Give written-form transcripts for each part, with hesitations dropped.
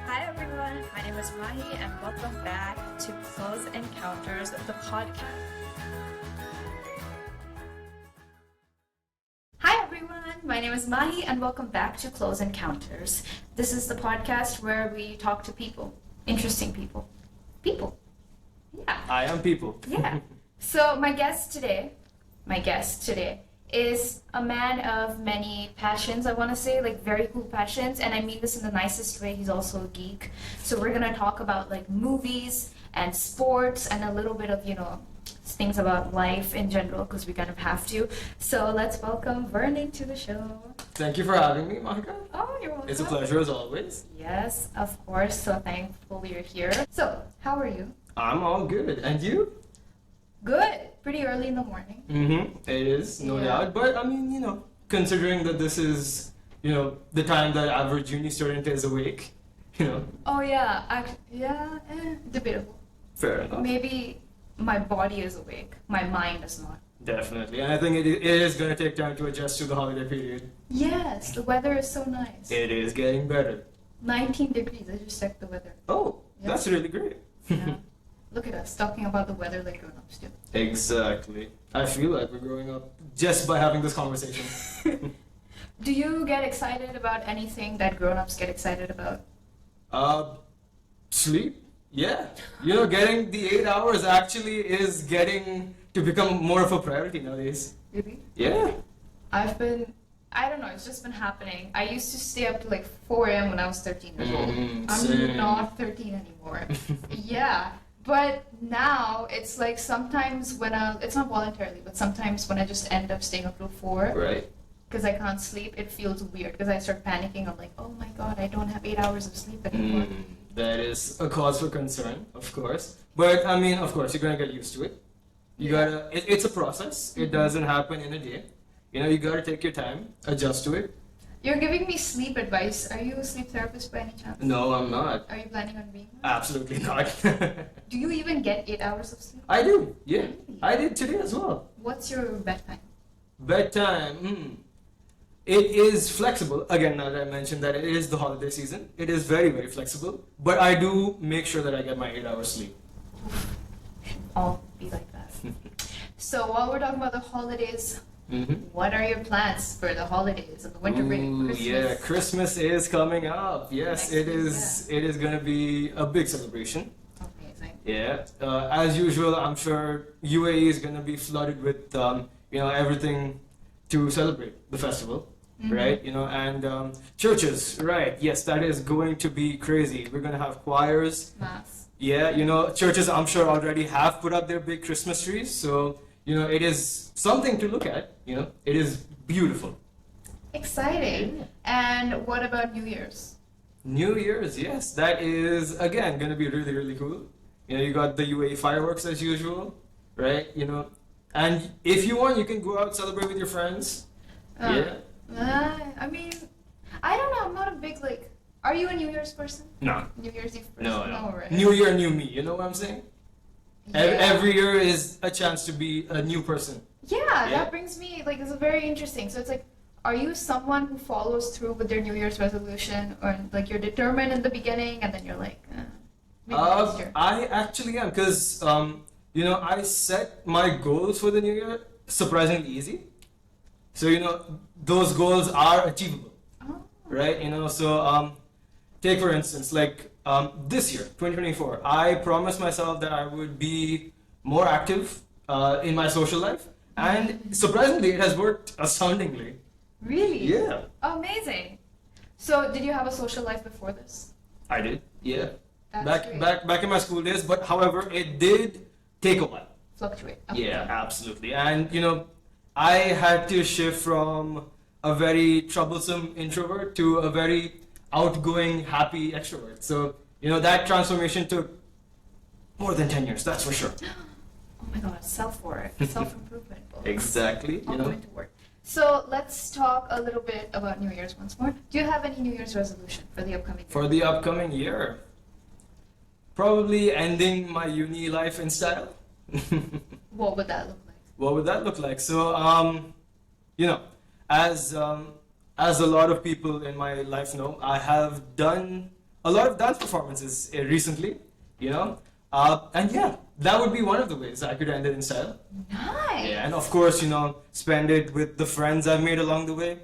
Hi everyone, my name is Mahi and welcome back to Close Encounters, the podcast. Hi everyone, my name is Mahi and welcome back to Close Encounters. This is the podcast where we talk to people, interesting people. People. Yeah. I am people. Yeah. So my guest today is a man of many passions, I want to say, like very cool passions, and I mean this in the nicest way. He's also a geek. So we're going to talk about like movies and sports and a little bit of, things about life in general because we kind of have to. So let's welcome Vernon to the show. Thank you for having me, Monica. Oh, you're welcome. It's a pleasure as always. Yes, of course. So thankful you're here. So, how are you? I'm all good. And you? Good. Pretty early in the morning. It is, no Yeah. doubt. But I mean, considering that this is, the time that average uni student is awake, Oh yeah, debatable. fair enough. Maybe my body is awake, my mind is not. Definitely. And I think it is going to take time to adjust to the holiday period. Yes, the weather is so nice. It is getting better. 19 degrees, I just checked the weather. Oh, Yeah. that's really great. Yeah. Look at us talking about the weather like grown-ups do. Exactly. I feel like we're growing up just by having this conversation. Do you get excited about anything that grown-ups get excited about? Sleep. Yeah. Getting the 8 hours actually is getting to become more of a priority nowadays. Really? Yeah. I don't know, it's just been happening. I used to stay up to like 4 a.m. when I was 13 years old. I'm Same. not 13 anymore. Yeah, but now it's like sometimes it's not voluntarily, but sometimes when I just end up staying up till 4 Right. because I can't sleep, it feels weird because I start panicking. I'm like, oh my god, I don't have 8 hours of sleep anymore. That is a cause for concern, of course. But I mean, of course, you're gonna get used to it. It's a process. It doesn't happen in a day. You gotta take your time, adjust to it. You're giving me sleep advice. Are you a sleep therapist by any chance? No, I'm not. Are you planning on being one? Absolutely not. Do you even get 8 hours of sleep? I do. Yeah. Really? I did today as well. What's your bedtime? Bedtime. It is flexible. Again, now that I mentioned that it is the holiday season, it is very, very flexible. But I do make sure that I get my 8 hours sleep. All be like that. So while we're talking about the holidays, what are your plans for the holidays and the winter break? Christmas? Yeah, Christmas is coming up. Yes, Next it week, is. It is going to be a big celebration. Amazing. Yeah. As usual, I'm sure UAE is going to be flooded with everything to celebrate the festival. Right, and churches, right? Yes, that is going to be crazy. We're gonna have choirs. Mass. Yeah, churches I'm sure already have put up their big Christmas trees, so it is something to look at. It is beautiful. Exciting. And what about New Year's? New Year's, yes, that is again gonna be really, really cool. You got the UAE fireworks as usual, right? And if you want, you can go out celebrate with your friends. Yeah. I mean, I don't know. I'm not a big Are you a New Year's person? No. New Year's Eve person? No. Right? New year, new me. You know what I'm saying? Yeah. Every year is a chance to be a new person. Yeah, Yeah. that brings me it's very interesting. So it's like, are you someone who follows through with their New Year's resolution, or like you're determined in the beginning and then you're like, maybe next year? I actually am because I set my goals for the new year surprisingly easy. So those goals are achievable, Oh. right? So take for instance like this year, 2024, I promised myself that I would be more active in my social life, and surprisingly, it has worked astoundingly. Really? Yeah. Amazing. So did you have a social life before this? I did. Yeah. That's great. Back in my school days, but however, it did take a while. Fluctuate. Okay. Yeah, absolutely. And I had to shift from a very troublesome introvert to a very outgoing, happy extrovert. So, that transformation took more than 10 years, that's for sure. Oh my god, self-work, self-improvement. Exactly. All going to work. So let's talk a little bit about New Year's once more. Do you have any New Year's resolution for the upcoming year? For the upcoming year, probably ending my uni life in style. What would that look like? What would that look like? So, as a lot of people in my life know, I have done a lot of dance performances recently, you know. And yeah, that would be one of the ways I could end it in style. Nice. Yeah, and of course, you know, spend it with the friends I've made along the way.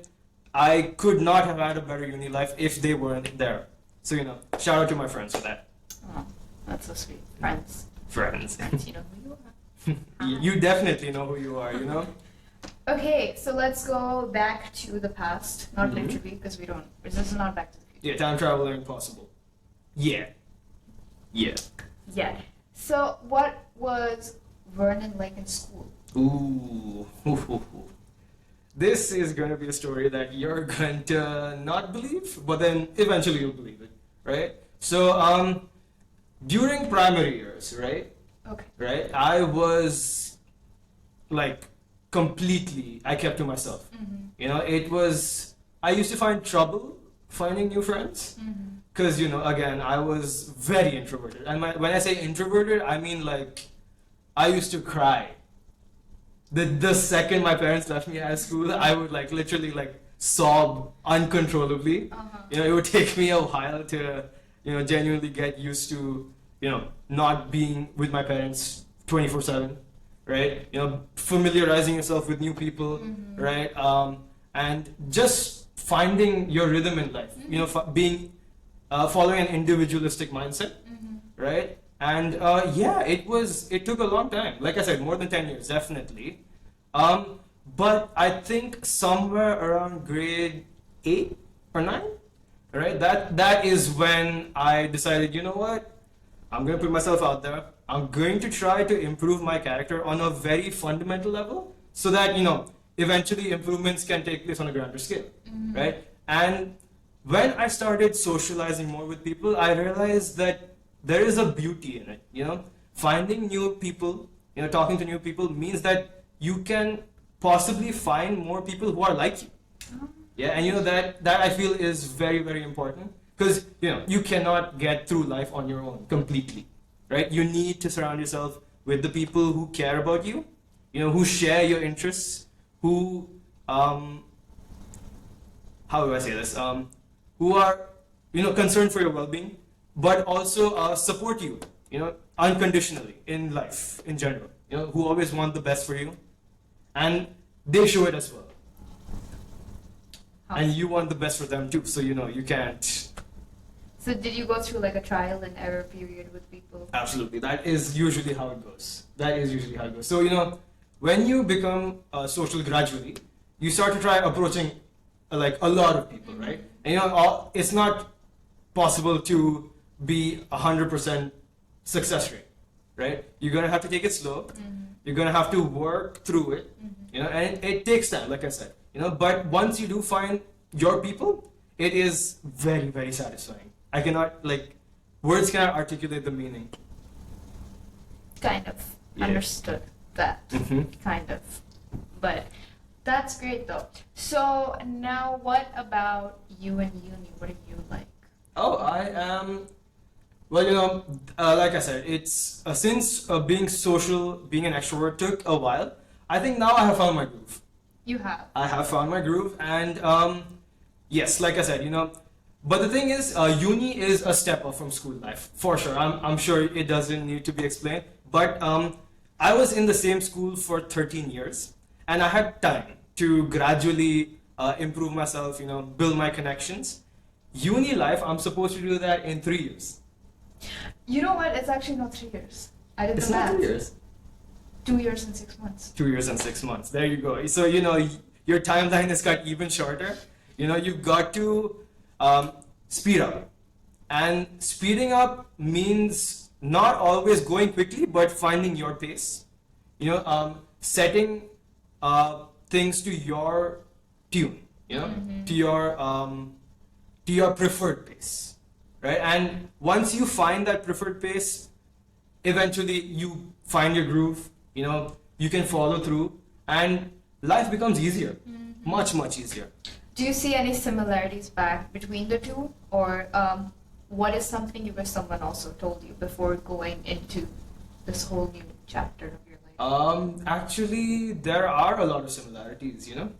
I could not have had a better uni life if they weren't there. So, you know, shout out to my friends for that. Oh, that's so sweet. Friends. Friends. You know who you are. You definitely know who you are, you know? Okay, so let's go back to the past, not Mhm. literally, because we don't. This is not Back to the Future. Yeah, time travel ain't possible. Yeah. Yeah. Yeah. So, what was Vernon like in school? Ooh. This is going to be a story that you're going to not believe, but then eventually you'll believe it, right? So, during primary years, right? Okay. Right? I was like completely, I kept to myself. Mm-hmm. You know, I used to find trouble finding new friends. Mm-hmm. Because, you know, again, I was very introverted. And when I say introverted, I mean like, I used to cry. The second my parents left me out of school, I would like literally like sob uncontrollably. Uh-huh. You know, it would take me a while to, you know, genuinely get used to, you know, not being with my parents 24/7, right? You know, familiarizing yourself with new people, Mhm. right? And just finding your rhythm in life. You know, being following an individualistic mindset, Mm-hmm. right? And yeah, it took a long time. Like I said, more than 10 years, definitely. But I think somewhere around grade 8 or 9, right? That is when I decided, you know what? I'm going to put myself out there. I'm going to try to improve my character on a very fundamental level so that, you know, eventually improvements can take place on a grander scale, Mm-hmm. right? And when I started socializing more with people, I realized that there is a beauty in it, you know? Finding new people, you know, talking to new people means that you can possibly find more people who are like you. Oh. Yeah, and you know that I feel is very, very important because, you know, you cannot get through life on your own completely, right? You need to surround yourself with the people who care about you, you know, who share your interests, who, how do I say this? Who are, you know, concerned for your well-being, but also support you, you know, unconditionally in life in general. You know, who always want the best for you, and they show it as well. And you want the best for them too, so you know you can't. So did you go through like a trial and error period with people? Absolutely, that is usually how it goes. That is usually how it goes. So you know, when you become social gradually, you start to try approaching like a lot of people, right? And you know, it's not possible to be 100% success rate, right? You're gonna have to take it slow. Mm-hmm. You're gonna have to work through it, you know, and it takes time, like I said, you know. But once you do find your people, it is very, very satisfying. I cannot words cannot articulate the meaning. Kind of. Yeah. Understood that. Mm-hmm. Kind of. But that's great though. So now what about you and uni? What are you like? Oh, I am. Well, you know, like I said, it's since being social, being an extrovert took a while. I think now I have found my groove. You have. I have found my groove, and yes, like I said, you know. But the thing is, uni is a step up from school life, for sure. I'm sure it doesn't need to be explained. But I was in the same school for 13 years, and I had time to gradually improve myself, you know, build my connections. Uni life, I'm supposed to do that in 3 years. You know what? It's actually not 3 years. I did It's the not math. 3 years. 2 years and 6 months. 2 years and 6 months. There you go. So, you know, your timeline is got even shorter. You know, you've got to speed up. And speeding up means not always going quickly, but finding your pace. You know, setting things to your tune, you know, to your preferred pace, right? And once you find that preferred pace, eventually you find your groove, you know, you can follow through, and life becomes easier, much, much easier. Do you see any similarities back between the two? Or what is something you wish someone also told you before going into this whole new chapter of your life? Actually, there are a lot of similarities, you know.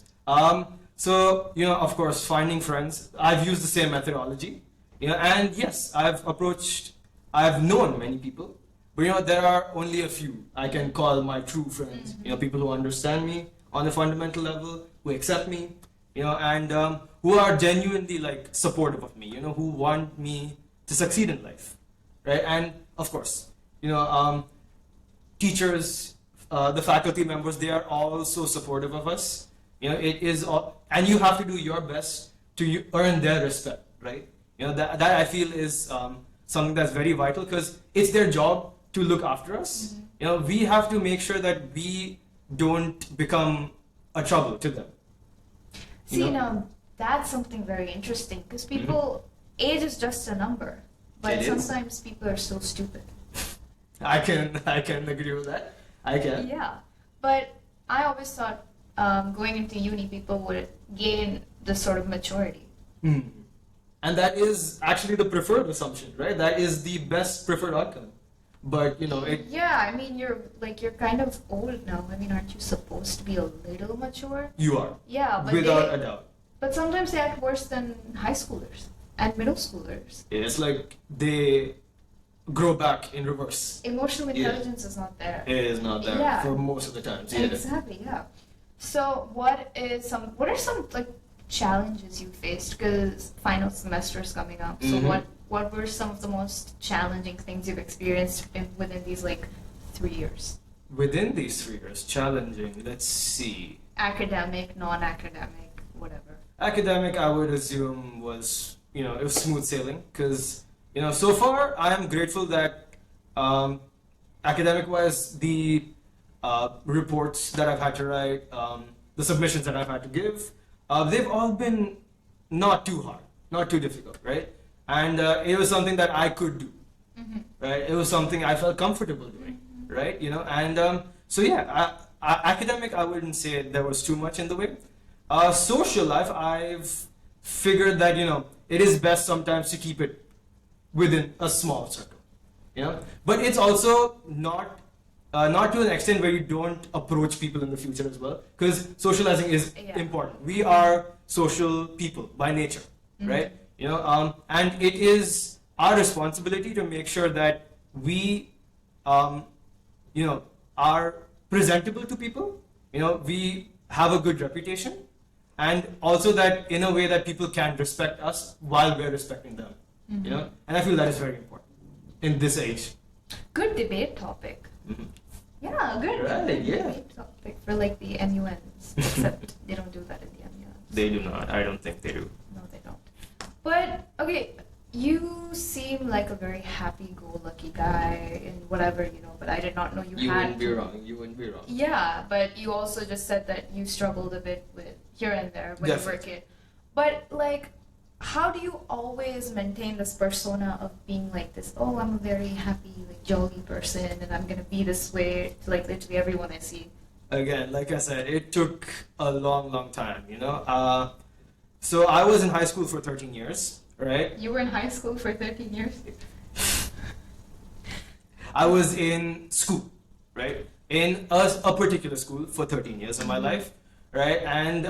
So, of course, finding friends, I've used the same methodology, and yes, I've known many people, but, there are only a few I can call my true friends, people who understand me on a fundamental level, who accept me, and who are genuinely, like, supportive of me, who want me to succeed in life, right? And, of course, teachers, the faculty members, they are all so supportive of us. It is all, and you have to do your best to earn their respect, right? That I feel is something that's very vital, because it's their job to look after us. We have to make sure that we don't become a trouble to them. See, now that's something very interesting, because people, age is just a number, but It is. sometimes people are so stupid. I can agree with that. I can. Yeah, but I always thought going into uni, people would gain this sort of maturity. Mm. And that is actually the preferred assumption, right? That is the best preferred outcome. But Yeah, I mean, you're kind of old now. I mean, aren't you supposed to be a little mature? you are, Yeah, but without a doubt. but sometimes they act worse than high schoolers and middle schoolers. It's like they grow back in reverse. Emotional Yeah. intelligence is not there. It is not there Yeah. for most of the times. Yeah. Exactly, yeah. So what are some like challenges you faced, because final semester is coming up? So Mhm. what were some of the most challenging things you've experienced within these like 3 years? Within these 3 years, challenging. Let's see. Academic, non-academic, whatever. Academic, I would assume was it was smooth sailing, because so far I am grateful that academic-wise the reports that I've had to write, the submissions that I've had to give, they've all been not too hard, not too difficult, right? And it was something that I could do, right? It was something I felt comfortable doing, right? And so yeah, academic, I wouldn't say there was too much in the way. Social life, I've figured that it is best sometimes to keep it within a small circle, but it's also not to an extent where you don't approach people in the future as well, because socializing is Yeah. important. We are social people by nature, right? And it is our responsibility to make sure that we are presentable to people, we have a good reputation, and also that in a way that people can respect us while we're respecting them, and I feel that is very important in this age. Good debate topic. Mhm. Yeah, good. Right, good yeah. debate topic for like the MUNs, except they don't do that in the MUNs. They do not. I don't think they do. No, they don't. But okay, you seem like a very happy-go-lucky guy and whatever, but I did not know you had. wouldn't be wrong. You wouldn't be wrong. Yeah, but you also just said that you struggled a bit with here and there when you were a Definitely. kid. But like, how do you always maintain this persona of being like this? Oh, I'm a very happy, like jolly person, and I'm gonna be this way to like literally everyone I see. Again, like I said, it took a long, long time. So I was in high school for 13 years, right? You were in high school for 13 years. I was in school, right? In a particular school for 13 years of my life, right? And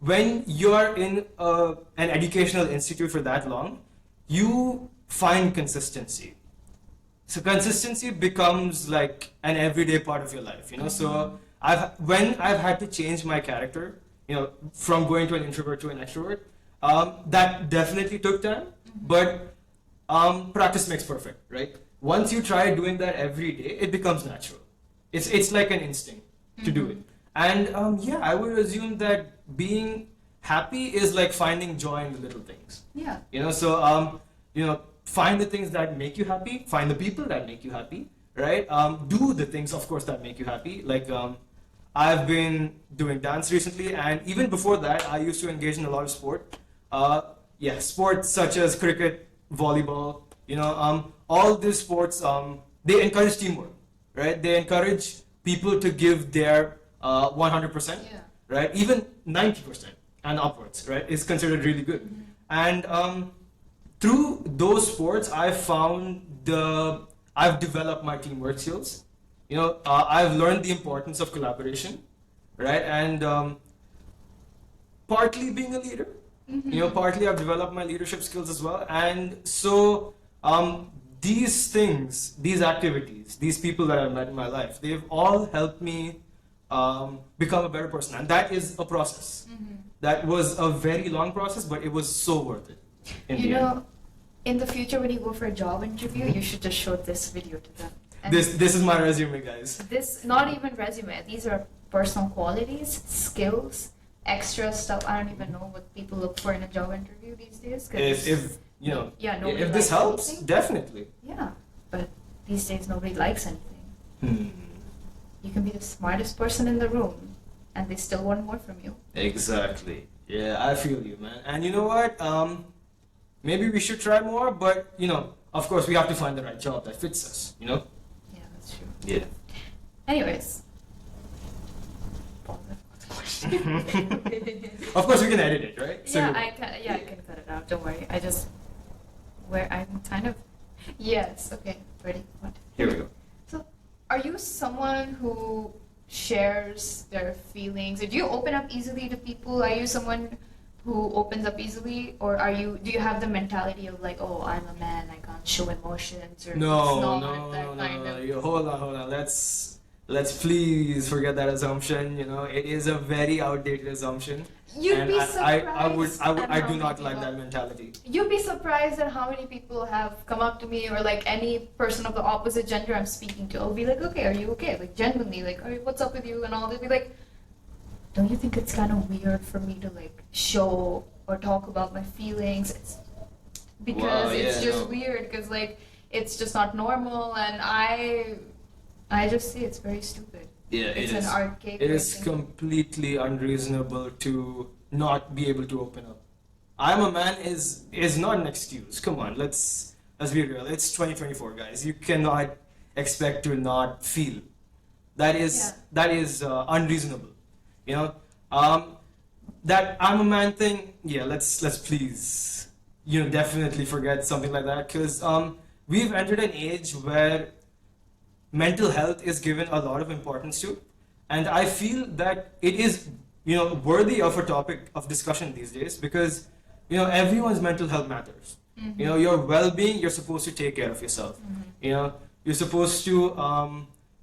when you're in an educational institute for that long, you find consistency. So consistency becomes like an everyday part of your life, So when I've had to change my character, from going to an introvert to an extrovert, that definitely took time, but practice makes perfect, right? Once you try doing that every day, it becomes natural. It's like an instinct to do it. And yeah, I would assume that being happy is like finding joy in the little things. Yeah. So find the things that make you happy, find the people that make you happy, right? Do the things, of course, that make you happy. Like I've been doing dance recently, and even before that, I used to engage in a lot of sport. Sports such as cricket, volleyball, all these sports, they encourage teamwork, right? They encourage people to give their 100%, Yeah. right? Even 90% and upwards, right, is considered really good. And through those sports, I've developed my teamwork skills. I've learned the importance of collaboration, right? And partly being a leader. You know, partly I've developed my leadership skills as well. And so these things, these activities, these people that I've met in my life, they've all helped me become a better person. And that is a process. That was a very long process, but it was so worth it. You know, in the future when you go for a job interview, you should just show this video to them. And This is my resume, guys. this, not even resume, these are personal qualities, skills, extra stuff. I don't even know what people look for in a job interview these days. 'Cause If you know, yeah, nobody if this likes helps, anything. definitely. Yeah, but these days nobody likes anything. Hmm. You can be the smartest person in the room, and they still want more from you. Exactly. Yeah, I feel you, man. And you know what? Maybe we should try more, but you know, of course, we have to find the right job that fits us. You know? Yeah, that's true. Yeah. Anyways. Of course, we can edit it, right? So- Yeah, I can cut it out. Don't worry. I'm kind of. Yes. Okay. Ready? What? Here we go. So, are you someone who shares their feelings? Or do you open up easily to people? Are you someone who opens up easily, or do you have the mentality of like, oh, I'm a man, I can't show emotions, or No, it's no, not that no, kind no. of. You, hold on. Let's please forget that assumption. You know, it is a very outdated assumption. You'd and be I surprised. I at do how not many like people- that mentality. You'd be surprised at how many people have come up to me, or like any person of the opposite gender I'm speaking to. I'll be like, okay, are you okay? Like genuinely, like, "Hey, what's up with you?" And all. They'll be like, don't you think it's kind of weird for me to like show or talk about my feelings? It's because Wow, it's yeah, just no. weird, because like it's just not normal, and I just see it's very stupid. Yeah, It's an archaic. It way is of thinking. completely unreasonable to not be able to open up. I'm a man is not an excuse. Come on, let's be real. It's 2024, guys. You cannot expect to not feel. That is unreasonable. You know, that I'm a man thing. Yeah, let's please, you know, definitely forget something like that, because we've entered an age where mental health is given a lot of importance to, and I feel that it is, you know, worthy of a topic of discussion these days, because you know everyone's mental health matters. You know, your well-being, you're supposed to take care of yourself. You know, you're supposed to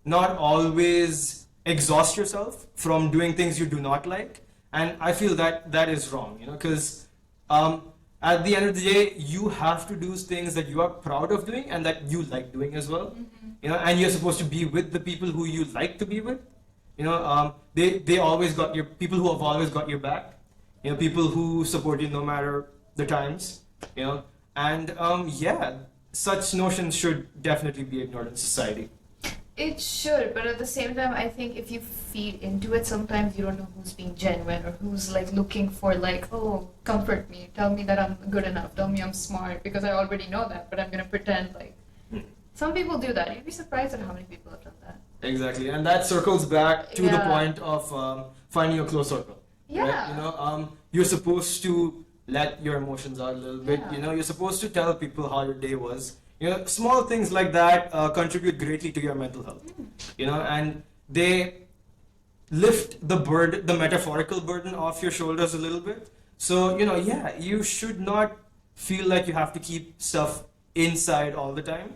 not always exhaust yourself from doing things you do not like, and I feel that that is wrong. You know, because at the end of the day, you have to do things that you are proud of doing and that you like doing as well. You know, and you're supposed to be with the people who you like to be with. You know, they always got your people who have always got your back. You know, people who support you no matter the times. You know, and yeah, such notions should definitely be ignored in society. It should, but at the same time, I think if you feed into it, sometimes you don't know who's being genuine or who's like looking for like, oh, comfort me, tell me that I'm good enough, tell me I'm smart, because I already know that, but I'm gonna pretend like. Some people do that. You'd be surprised at how many people have done that. Exactly, and that circles back to the Yeah. point of finding a close circle. Yeah. Right? You know, you're supposed to let your emotions out a little bit. Yeah. You know, you're supposed to tell people how your day was. You know, small things like that contribute greatly to your mental health. You know, and they lift the burden, the metaphorical burden off your shoulders a little bit. So, you know, yeah, you should not feel like you have to keep stuff inside all the time.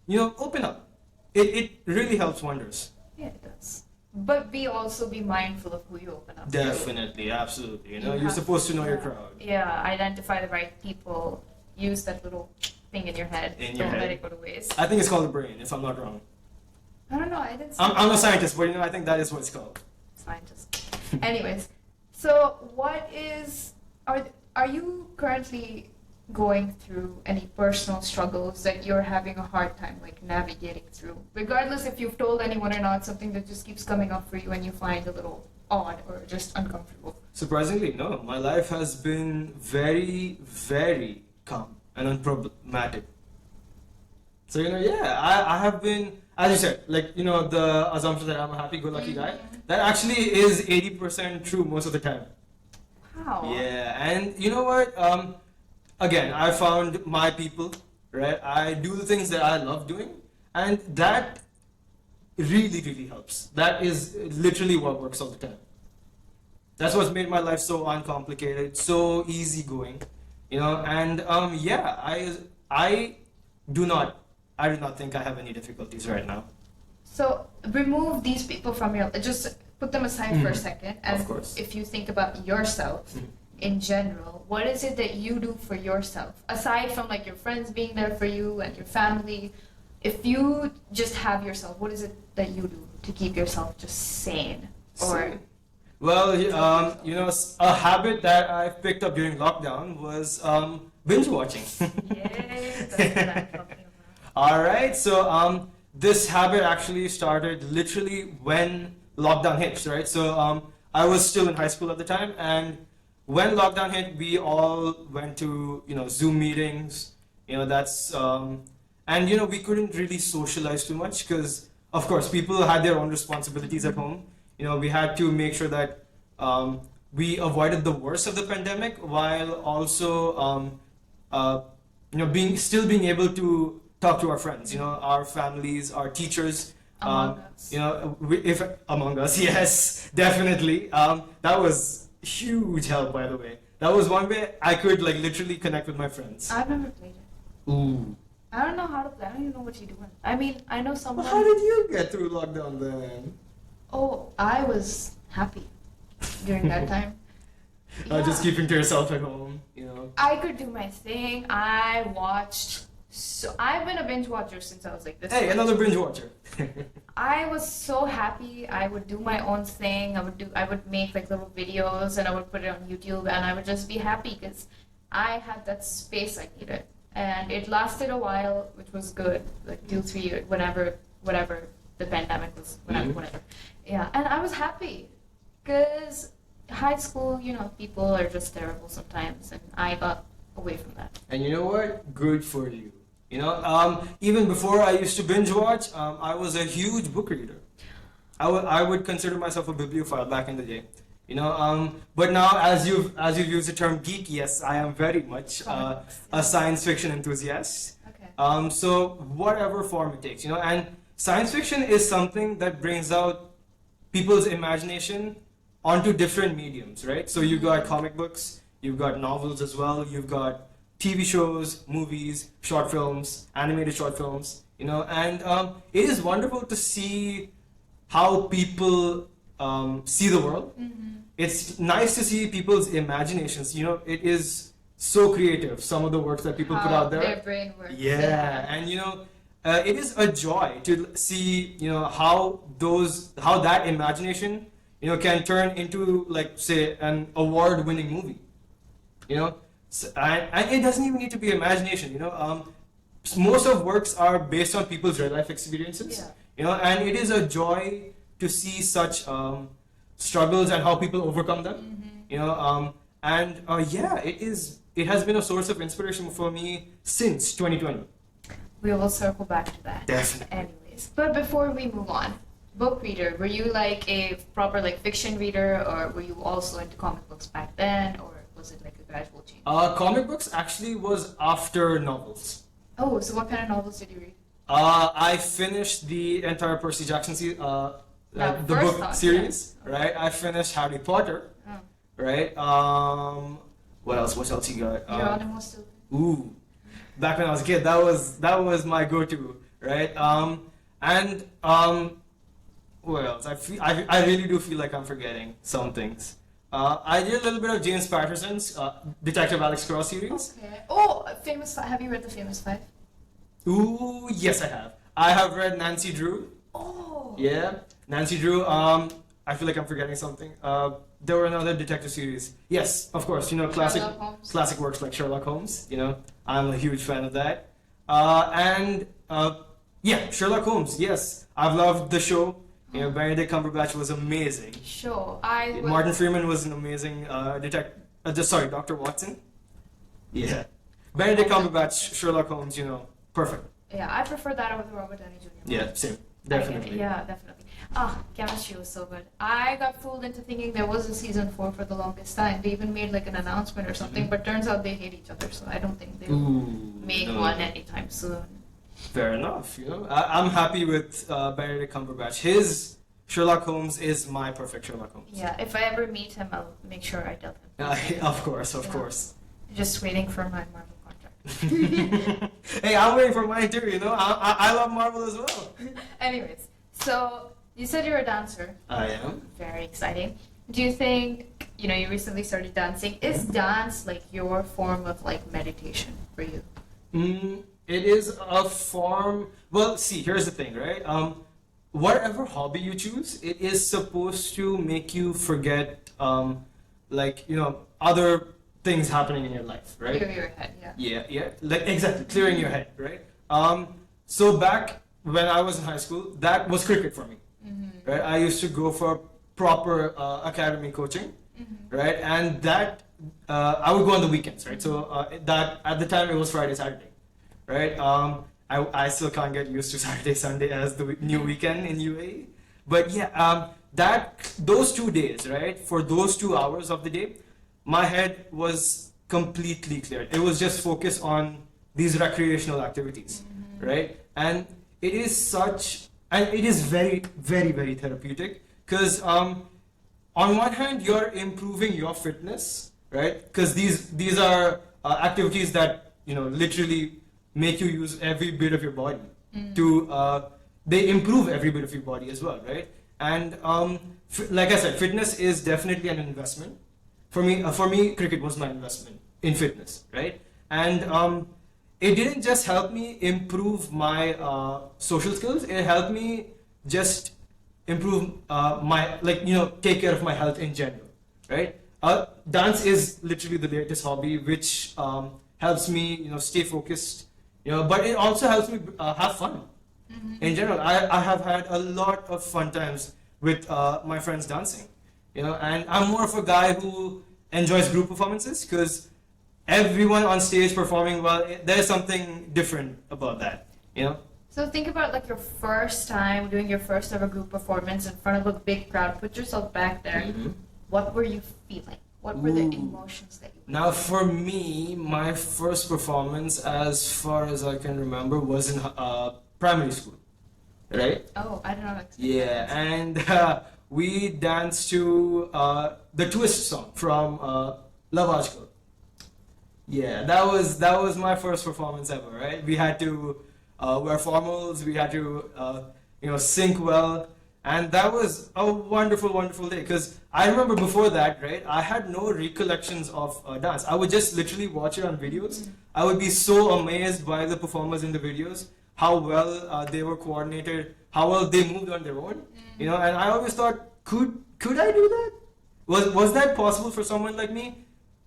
You know, open up. It really helps wonders. Yeah, it does. But also be mindful of who you open up to. Definitely, absolutely. You know, You you're have- supposed to know your yeah. crowd. Yeah, identify the right people. Use that little thing in your head. In your Don't let head. it go to waste. I think it's called the brain, if I'm not wrong. I don't know. I didn't. I'm a scientist, but you know, I think that is what it's called. Scientist. Anyways, so what is are you currently going through any personal struggles that you're having a hard time like navigating through, regardless if you've told anyone or not, something that just keeps coming up for you and you find a little odd or just uncomfortable? Surprisingly, no. My life has been very, very calm and unproblematic. So, you know, yeah, I have been, as you said, like, you know, the assumption that I'm a happy-go-lucky guy, that actually is 80% true most of the time. Wow. Yeah, and you know what? Again, I found my people, right? I do the things that I love doing, and that really, really helps. That is literally what works all the time. That's what's made my life so uncomplicated, so easygoing, you know. And yeah, I do not, I do not think I have any difficulties right now. So remove these people from your, just put them aside for a second, and Of course. if you think about yourself in general, what is it that you do for yourself aside from like your friends being there for you and your family? If you just have yourself, what is it that you do to keep yourself just sane? Or Well, you know, a habit that I've picked up during lockdown was binge watching. yeah, that's what I'm talking about. All right, so this habit actually started literally when lockdown hit, right? So I was still in high school at the time, and when lockdown hit, we all went to, you know, Zoom meetings. You know, that's and you know, we couldn't really socialize too much because, of course, people had their own responsibilities at home. You know, we had to make sure that we avoided the worst of the pandemic while also you know, being able to talk to our friends, you know, our families, our teachers. Among us. You know, if among us, yes, definitely. That was huge help, by the way. That was one way I could like literally connect with my friends. I've never played it. Ooh. I don't know how to play. I don't even know what you're doing. I mean, I know someone. Well, how did you get through lockdown then? Oh, I was happy during that time. Just Yeah. keeping to yourself at home, you know. I could do my thing. I watched. So I've been a binge watcher since I was like this. Hey, age. another binge watcher. I was so happy. I would do my own thing. I would make like little videos and I would put it on YouTube and I would just be happy because I had that space I needed. And it lasted a while, which was good, like 2-3 years, whatever the pandemic was, whatever. Yeah, and I was happy because high school, you know, people are just terrible sometimes, and I got away from that. And you know what? Good for you. You know, even before I used to binge watch, I was a huge book reader. I would consider myself a bibliophile back in the day. You know, but now as you've used the term geek, yes, I am very much a science fiction enthusiast. Okay. So whatever form it takes, you know, and science fiction is something that brings out people's imagination onto different mediums, right? So you've got comic books, you've got novels as well, you've got TV shows, movies, short films, animated short films, you know, and it is wonderful to see how people see the world. It's nice to see people's imaginations. You know, it is so creative. Some of the works that people put How out there. their brain works. Yeah, and you know, it is a joy to see, you know, how that imagination, you know, can turn into like say an award-winning movie. You know, and it doesn't even need to be imagination. You know, most of works are based on people's real life experiences. Yeah. You know, and it is a joy to see such struggles and how people overcome them. You know, and yeah, it has been a source of inspiration for me since 2020. We will circle back to that. Definitely. Anyways, but before we move on, book reader, were you like a proper like fiction reader, or were you also into comic books back then, or was it like a gradual change? Comic books actually was after novels. Oh, so what kind of novels did you read? I finished the entire Percy Jackson Now, the first book thought, series, yeah. right? I finished Harry Potter, Oh, right? What else? What else you got? Geronimo Stilton. Ooh, back when I was a kid, that was my go-to, right? And what else? I really do feel like I'm forgetting some things. I did a little bit of James Patterson's Detective Alex Cross series. Okay. Oh, Famous Five. Have you read the Famous Five? Ooh, yes, I have. I have read Nancy Drew. Oh. Yeah, Nancy Drew. I feel like I'm forgetting something. There were another detective series. Yes, of course. You know, Sherlock Holmes. classic works like Sherlock Holmes. You know, I'm a huge fan of that. Yeah, Sherlock Holmes. Yes, I've loved the show. You know, Benedict Cumberbatch was amazing. Sure. Martin Freeman was an amazing detective. Sorry, Dr. Watson. Yeah, Benedict Cumberbatch, Sherlock Holmes. You know, perfect. Yeah, I prefer that over Robert Downey Jr. Yeah, same. I get it. Definitely. Yeah, definitely. Chemistry was so good. I got fooled into thinking there was a season 4 for the longest time. They even made like an announcement or something, but turns out they hate each other, so I don't think they'll Ooh, make no. one anytime soon. Fair enough. You know, I'm happy with Benedict Cumberbatch. His Sherlock Holmes is my perfect Sherlock Holmes. Yeah, if I ever meet him, I'll make sure I tell him. Of course, of Yeah. course. Just waiting for my Marvel contract. Hey, I'm waiting for mine too. You know, I love Marvel as well. Anyways, so you said you're a dancer. I am. Very exciting. Do you think, you recently started dancing? Is dance like your form of like meditation for you? It is a form. Well, see, here's the thing, right? Whatever hobby you choose, it is supposed to make you forget, other things happening in your life, right? Clear your head, yeah. Yeah, like exactly, clearing your head, right? So back when I was in high school, that was cricket for me, right? I used to go for proper academy coaching, right? And that I would go on the weekends, right? So that at the time it was Friday, Saturday, right? I still can't get used to Saturday, Sunday as the new weekend in UAE, but yeah, those 2 days, right? For those 2 hours of the day, my head was completely cleared. It was just focused on these recreational activities, right? And it is very, very, very therapeutic because on one hand, you're improving your fitness, right? Because these are activities that, literally make you use every bit of your body they improve every bit of your body as well, right? And like I said, fitness is definitely an investment. For me, cricket was my investment in fitness, right? And it didn't just help me improve my social skills. It helped me just improve take care of my health in general, right? Dance is literally the latest hobby, which helps me, stay focused, but it also helps me have fun. In general, I have had a lot of fun times with my friends dancing, and I'm more of a guy who enjoys group performances because everyone on stage performing well, there's something different about that, So think about like your first time doing your first ever group performance in front of a big crowd. Put yourself back there. What were you feeling? What were the emotions that you were Now, for me, my first performance, as far as I can remember, was in primary school, right? Oh, I don't know. Yeah, and we danced to the Twist song from YallaSchools. Yeah, that was my first performance ever, right? We had to wear formals, we had to sync well, and that was a wonderful, wonderful day. Because I remember before that, right? I had no recollections of dance. I would just literally watch it on videos. I would be so amazed by the performers in the videos, how well they were coordinated, how well they moved on their own, and I always thought, could I do that? Was that possible for someone like me?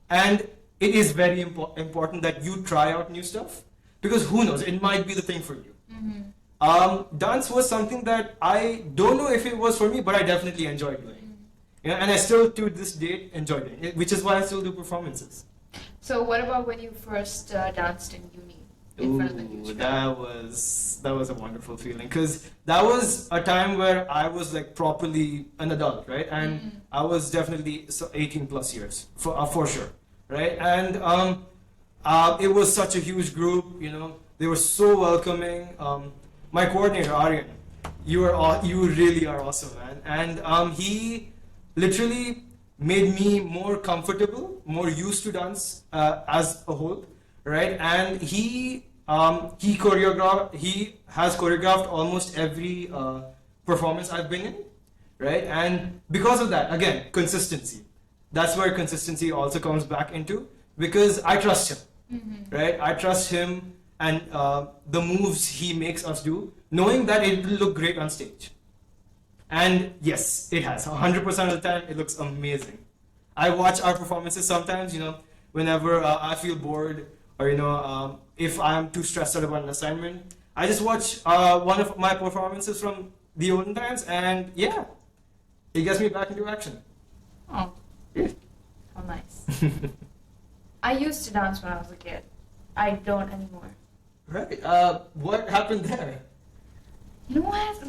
And it is very important that you try out new stuff, because who knows, it might be the thing for you. Dance was something that I don't know if it was for me, but I definitely enjoyed doing. And I still to this date enjoy doing it, which is why I still do performances. So what about when you first danced in uni? In front of the huge crowd? That was a wonderful feeling, because that was a time where I was like properly an adult, right? And I was definitely 18 plus years for sure, right? And it was such a huge group, they were so welcoming. My coordinator Aryan, you really are awesome, man. And he literally made me more comfortable, more used to dance as a whole, right? And he has choreographed almost every performance I've been in, right? And because of that, again, consistency. That's where consistency also comes back into, because I trust him, right? I trust him and the moves he makes us do, knowing that it will look great on stage. And yes, it has. 100% of the time, it looks amazing. I watch our performances sometimes, whenever I feel bored, or if I'm too stressed out about an assignment, I just watch one of my performances from the olden times, and yeah, it gets me back into action. Oh, Yeah. how nice. I used to dance when I was a kid. I don't anymore. Right. What happened there? You know what?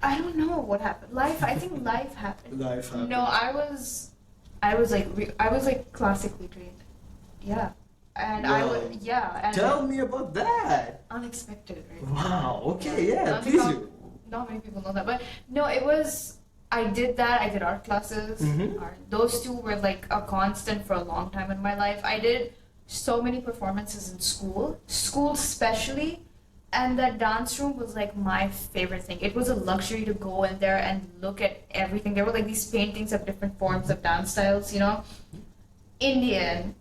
I don't know what happened. I think life happened. Life happened. No, I was like classically trained. Yeah. And I Wow. was, yeah. And Tell me about that. unexpected, right? Wow. Okay. Yeah. Not Please many do. Not many people know that, but no, it was I did that. I did art classes. Mhm. Those two were like a constant for a long time in my life. I did so many performances in school especially, and that dance room was like my favorite thing. It was a luxury to go in there and look at everything. There were like these paintings of different forms of dance styles, you know, Indian,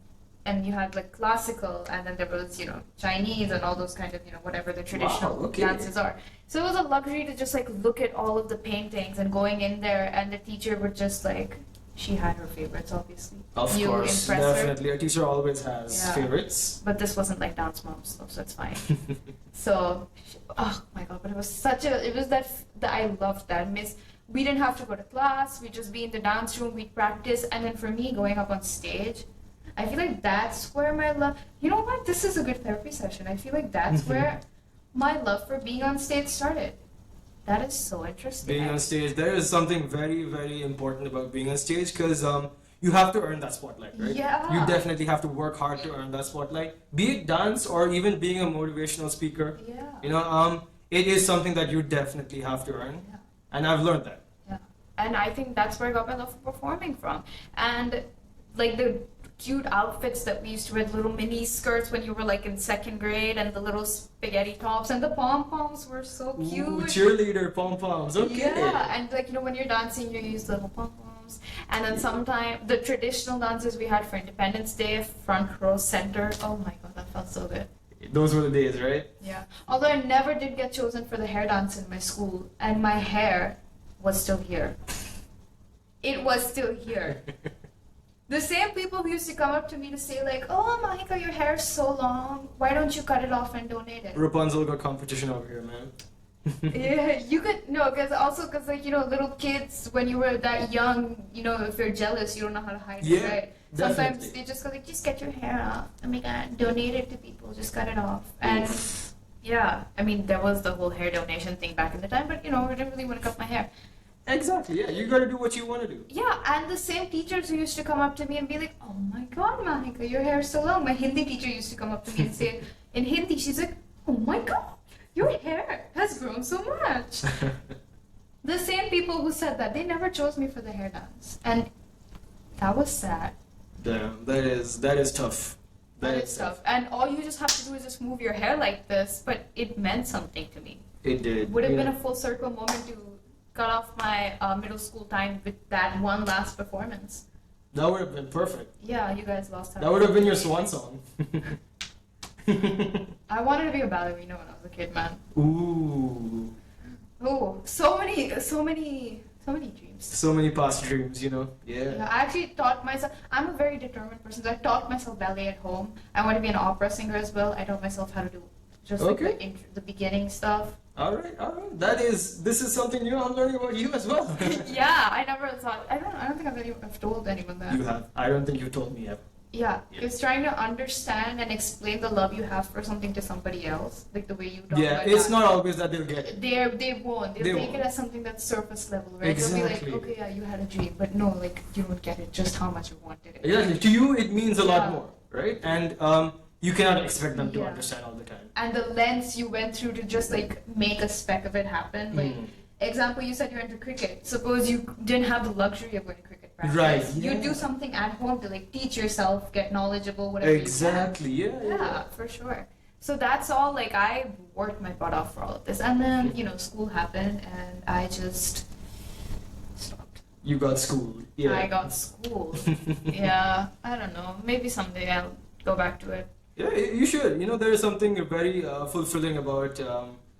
and you had like classical, and then there was, you know, Chinese and all those kind of, you know, whatever the traditional okay. dances are. So it was a luxury to just like look at all of the paintings and going in there, and the teacher would just like, she had her favorites, obviously. Of You course, impress her. definitely. A teacher always has Yeah. favorites. But this wasn't like Dance Moms, though, so it's fine. So, oh my god, but it was that I loved that. We didn't have to go to class, we'd just be in the dance room, we'd practice, and then for me, going up on stage, I feel like that's where my love, you know what, this is a good therapy session. I feel like that's where my love for being on stage started. That is so interesting. Being on stage, there is something very, very important about being on stage because you have to earn that spotlight, right? Yeah. You definitely have to work hard to earn that spotlight. Be it dance or even being a motivational speaker. Yeah. You know, it is something that you definitely have to earn. Yeah. And I've learned that. Yeah. And I think that's where I got my love for performing from. And like the cute outfits that we used to wear, the little mini skirts when you were like in second grade, and the little spaghetti tops, and the pom-poms were so cute. Ooh, cheerleader pom-poms, okay. Yeah, and like, you know, when you're dancing, you use little pom-poms. And then sometimes the traditional dances we had for Independence Day, front row center. Oh my god, that felt so good. Those were the days, right? Yeah. Although I never did get chosen for the hair dance in my school, and my hair was still here. It was still here. The same people who used to come up to me to say like, "Oh, Mahika, your hair is so long. Why don't you cut it off and donate it?" Rapunzel got competition over here, man. Yeah, you could no, because like, you know, little kids, when you were that young, you know, if you're jealous, you don't know how to hide Yeah, it, right? Sometimes definitely. they just go like, just get your hair off. Oh my god, donate it to people. Just cut it off. And yeah, I mean, there was the whole hair donation thing back in the time, but you know, I didn't really want to cut my hair. Exactly, yeah. You gotta do what you want to do. Yeah, and the same teachers who used to come up to me and be like, "Oh my god, Mahika, your hair is so long." My Hindi teacher used to come up to me and say, in Hindi, she's like, "Oh my god, your hair has grown so much." The same people who said that, they never chose me for the hair dance. And that was sad. Damn, that is tough. That is tough. And all you just have to do is just move your hair like this, but it meant something to me. It did. Would have yeah. been a full circle moment to cut off my middle school time with that one last performance. That would have been perfect. Yeah, you guys lost out. That would have been your swan song. I wanted to be a ballerina when I was a kid, man. Ooh. Oh, so many dreams. So many past dreams, you know? Yeah. Yeah, I actually taught myself. I'm a very determined person, so I taught myself ballet at home. I want to be an opera singer as well. I taught myself how to do just like the beginning stuff. All right. This is something new. I'm learning about you as well. Yeah, I never thought. I don't think I've told anyone that. You have. I don't think you told me ever. Yeah, it's trying to understand and explain the love you have for something to somebody else, like the way you talk Yeah, about it's that. not always that they'll get it. They won't. They'll They take won't. it as something that's surface level, right? Exactly. They'll be like, okay, yeah, you had a dream, but no, like, you don't get it, just how much you wanted it. Exactly. To you, it means a lot Yeah. more, right? And you cannot expect them to Yeah. understand all the time. And the lengths you went through to just like make a speck of it happen. Like, Mm. example, you said you're into cricket. Suppose you didn't have the luxury of going to cricket practice. Right, You yeah. do something at home to like teach yourself, get knowledgeable, whatever. Exactly. You can. Yeah. Yeah, for sure. So that's all. Like, I worked my butt off for all of this, and then school happened, and I just stopped. You got schooled. Yeah. I got schooled. Yeah, I don't know. Maybe someday I'll go back to it. Yeah, you should. You know, there is something very fulfilling about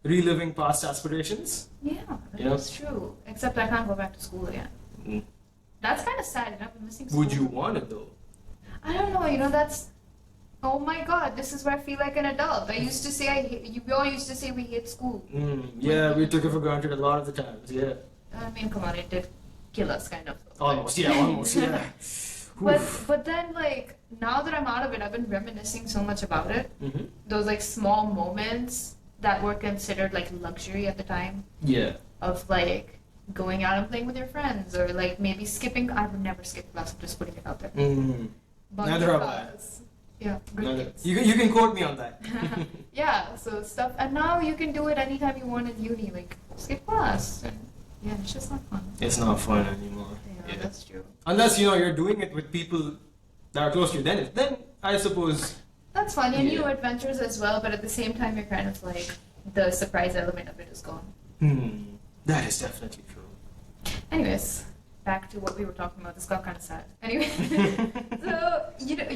reliving past aspirations. Yeah, Yeah. that's true. Except I can't go back to school again. Mm. That's kind of sad. I've been missing school. Would you want it though? I don't know. That's. Oh my God! This is where I feel like an adult. I used to say we all used to say we hate school. Yeah, we took it for granted a lot of the times. Yeah. I mean, come on, it did kill us, kind of. Almost. Yeah. Almost. Yeah. But then, like, now that I'm out of it, I've been reminiscing so much about it. Mm-hmm. Those like small moments that were considered like luxury at the time. Yeah. Of like going out and playing with your friends, or like maybe skipping. I would never skip class. I'm just putting it out there. Mm. Bunking Neither have I. class. Yeah, good Neither. kids. You can quote me on that. Yeah, so stuff, and now you can do it anytime you want in uni. Like skip class and Yeah, it's just not fun. It's not fun anymore. Yeah, Yeah. that's true. Unless you're doing it with people that are close to you, then I suppose. That's fun. You new Yeah. adventures as well, but at the same time, you're kind of like the surprise element of it is gone. That is definitely true. Anyways, back to what we were talking about. This got kind of sad. Anyway, so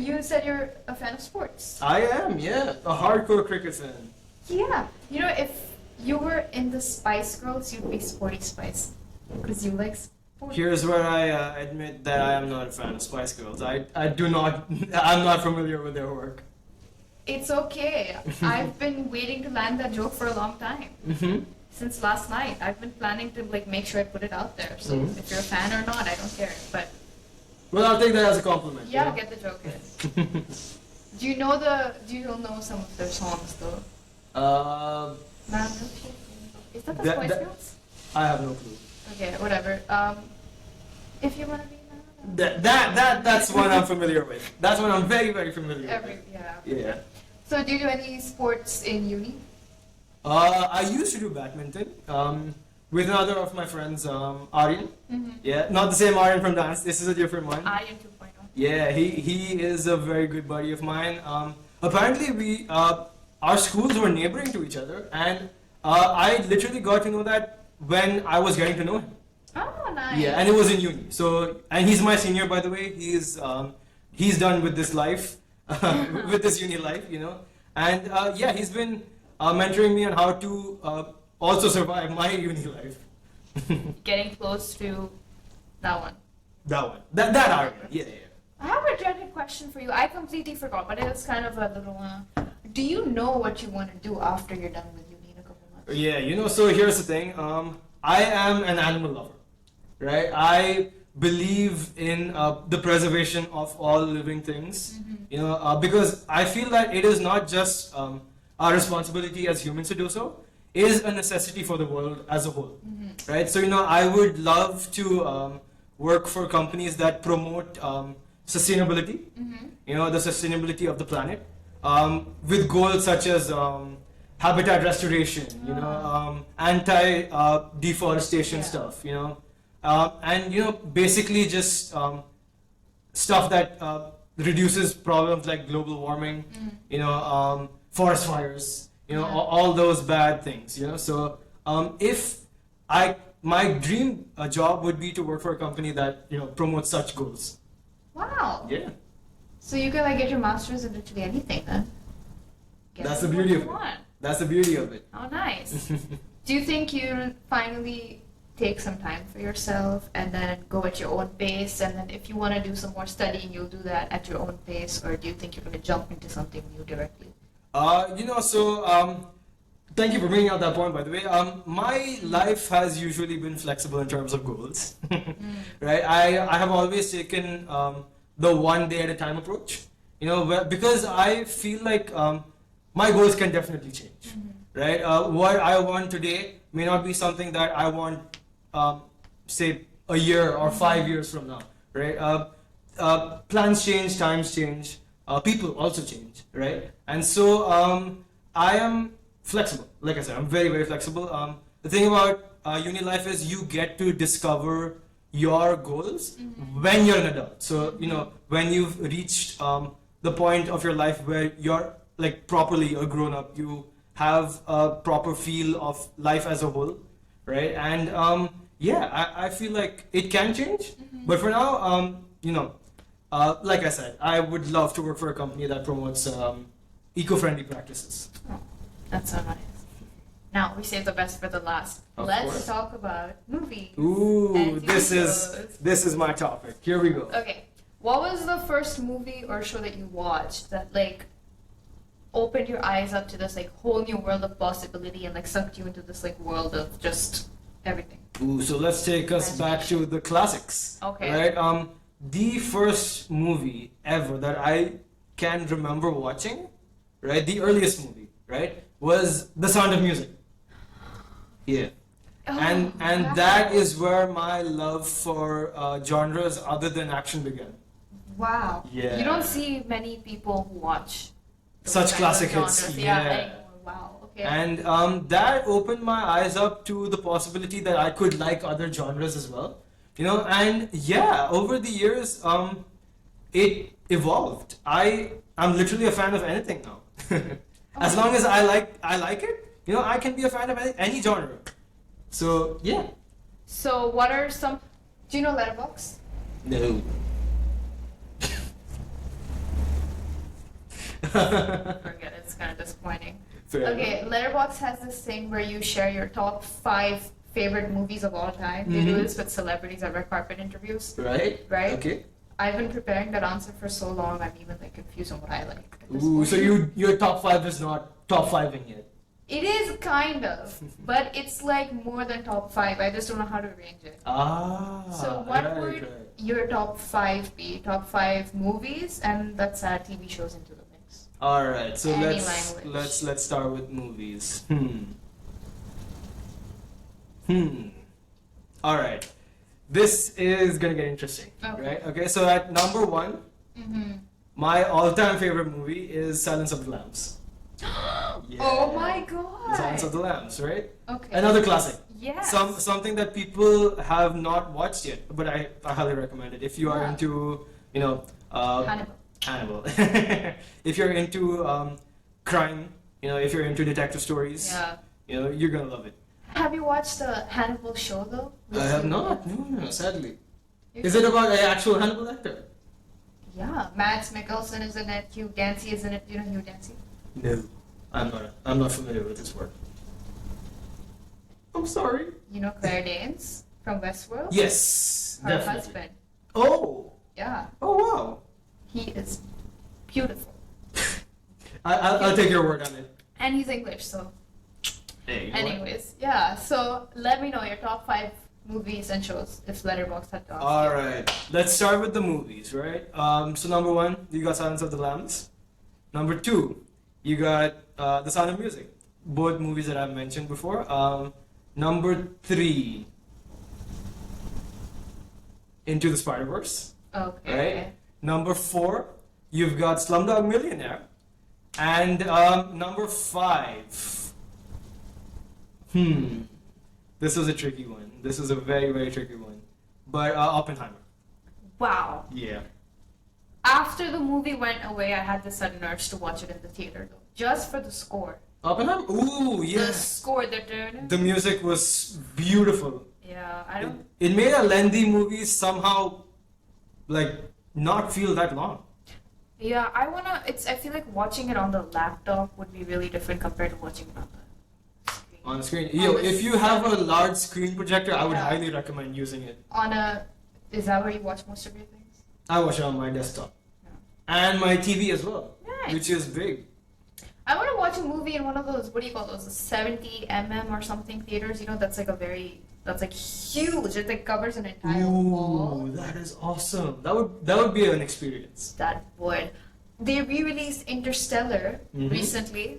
you said you're a fan of sports. I am, yeah, a hardcore cricket fan. Yeah. If you were in the Spice Girls, you'd be Sporty Spice, because you like sports. Here's where I admit that I am not a fan of Spice Girls. I do not. I'm not familiar with their work. It's okay. I've been waiting to land that joke for a long time. Since last night. I've been planning to make sure I put it out there. So if you're a fan or not, I don't care. But well, I'll take that as a compliment. yeah, I'll get the joke in. Do you know some of their songs though? Man, is that the Spice Girls? I have no clue. Okay, whatever. If you wanna be That's one I'm familiar with. That's one I'm very, very familiar with. Yeah. So do you do any sports in uni? I used to do badminton with another of my friends, Aryan. Yeah, not the same Aryan from dance. This is a different one. Aryan 2.0. Yeah, he is a very good buddy of mine. Apparently, our schools were neighboring to each other, and I literally got to know that when I was getting to know him. Oh, nice. Yeah, and it was in uni. So, and he's my senior, by the way. He's done with this life, with this uni life, And yeah, he's been mentoring me on how to also survive my uni life. Getting close to that one. That one. That argument. Yeah. I have a dreaded question for you. I completely forgot, but it's kind of a little one. Do you know what you want to do after you're done with uni in a couple months? Yeah, so here's the thing. I am an animal lover, right? I believe in the preservation of all living things, because I feel that it is not just our responsibility as humans to do so, it is a necessity for the world as a whole, right? So, I would love to work for companies that promote sustainability, the sustainability of the planet, with goals such as habitat restoration, anti-deforestation stuff, and basically just stuff that reduces problems like global warming, forest fires, all those bad things, So if my dream job would be to work for a company that promotes such goals. Wow. Yeah. So you can get your master's in literally anything then. That's the beauty of it. That's the beauty of it. Oh, nice. Do you think you'll finally take some time for yourself and then go at your own pace, and then if you want to do some more studying, you'll do that at your own pace, or do you think you're going to jump into something new directly? Thank you for bringing out that point, by the way. My life has usually been flexible in terms of goals, right? I have always taken the one day at a time approach, because I feel like my goals can definitely change, right? What I want today may not be something that I want, say, a year or 5 years from now, right? Plans change, times change, people also change, right? And so I am flexible. Like I said, I'm very, very flexible. The thing about uni life is you get to discover your goals when you're an adult. So, when you've reached the point of your life where you're properly a grown up, you have a proper feel of life as a whole, right? And I feel like it can change. But for now, like I said, I would love to work for a company that promotes eco-friendly practices. Oh, that's so nice. Now, we saved the best for the last. Let's talk about movies. Ooh, this is my topic. Here we go. Okay. What was the first movie or show that you watched that opened your eyes up to this whole new world of possibility and sucked you into this world of just everything? Ooh, so let's take us back to the classics. Okay. Right? The first movie ever that I can remember watching, right? The earliest movie, right? Was The Sound of Music. Yeah. Oh, and wow. that is where my love for genres other than action began. Wow. Yeah. You don't see many people who watch those Such kind classic of hits. genres. Yeah. Anymore. Wow. okay. And that opened my eyes up to the possibility that I could like other genres as well. You know, and yeah, over the years, it evolved. I'm literally a fan of anything now. As long as I like it, you know, I can be a fan of any genre. So yeah. So what are some? Do you know Letterboxd? No. Forget it. It's kind of disappointing. Fair Okay, enough. Letterboxd has this thing where you share your top 5 favorite movies of all time. They do Mhm. this with celebrities at red carpet interviews. Right. Right? Okay. I've been preparing that answer for so long. I'm even like confused on what I like. at this Ooh, point. so your top 5 is not top 5ing yet. It is kind of, but it's like more than top 5. I just don't know how to arrange it. Ah. So what right, would right. your top 5 be? Top 5 movies, and let's add TV shows into the mix. All right. So Any let's language. start with movies. All right. This is gonna get interesting. Okay. Right. Okay. So at number 1, Mm-hmm. my all-time favorite movie is Silence of the Lambs. Oh my Silence of god. the Lambs, right? Okay. Another classic. Yes. Something that people have not watched yet, but I highly recommend it if you are Yeah. into, you know, Hannibal. Hannibal. If you're into crime, you know, if you're into detective stories, Yeah. you know, you're gonna love it. Have you watched the Hannibal show though? I have not. No, sadly. You Is should- it about an actual Hannibal actor? Yeah. Mads Mikkelsen is in it. Hugh Dancy is in it. Do you know Hugh Dancy? No, I'm not familiar with his work. I'm sorry. You know Claire Danes from Westworld? Yes, Her definitely. husband. Oh, Yeah. oh wow. He is beautiful. I'll take your word on it. And he's English, so. There you go. Anyways, yeah. So let me know your top 5 movies and shows if Letterboxd had to ask All you. right, let's start with the movies, right? So number 1, you got Silence of the Lambs. Number 2, you got The Sound of Music. Both movies that I've mentioned before. Number 3, Into the Spider-Verse. Okay. Right. Number 4, you've got Slumdog Millionaire. And number 5. This was a tricky one. This was a very, very tricky one. But Oppenheimer. Wow. Yeah. After the movie went away, I had the sudden urge to watch it in the theater though, just for the score. Oppenheimer? Ooh, The yes. score, the The music was beautiful. Yeah, I don't. It made a lengthy movie somehow, like, not feel that long. Yeah, I wanna. I feel like watching it on the laptop would be really different compared to watching it on the screen. On the screen. On Yo, the if you have a large screen projector, I would Yeah. highly recommend using it. On a. Is that where you watch most of your things? I watch it on my desktop. Yeah. And my TV as well, Nice. which is big. I want to watch a movie in one of those. What do you call those? 70 mm or something theaters. You know, that's like a very. That's like huge. It like covers an entire wall. Ooh, that is awesome. That would be an experience. That would. They re-released Interstellar Mhm. recently,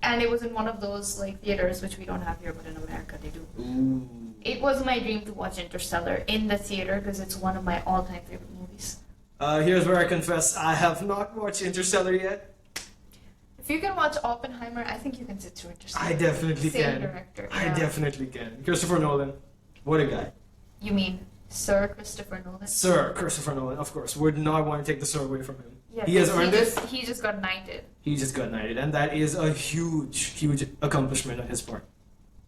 and it was in one of those like theaters which we don't have here, but in America they do. Ooh. It was my dream to watch Interstellar in the theater because it's one of my all-time favorite movies. Here's where I confess I have not watched Interstellar yet. If you can watch Oppenheimer, I think you can sit through Interstellar. I definitely Same can. director. I yeah. definitely can. Christopher Nolan. What a guy. You mean Sir Christopher Nolan? Sir Christopher Nolan, of course. Would not want to take the sir away from him. Yeah, He has because earned it. He just got knighted. He just got knighted, and that is a huge, huge accomplishment on his part.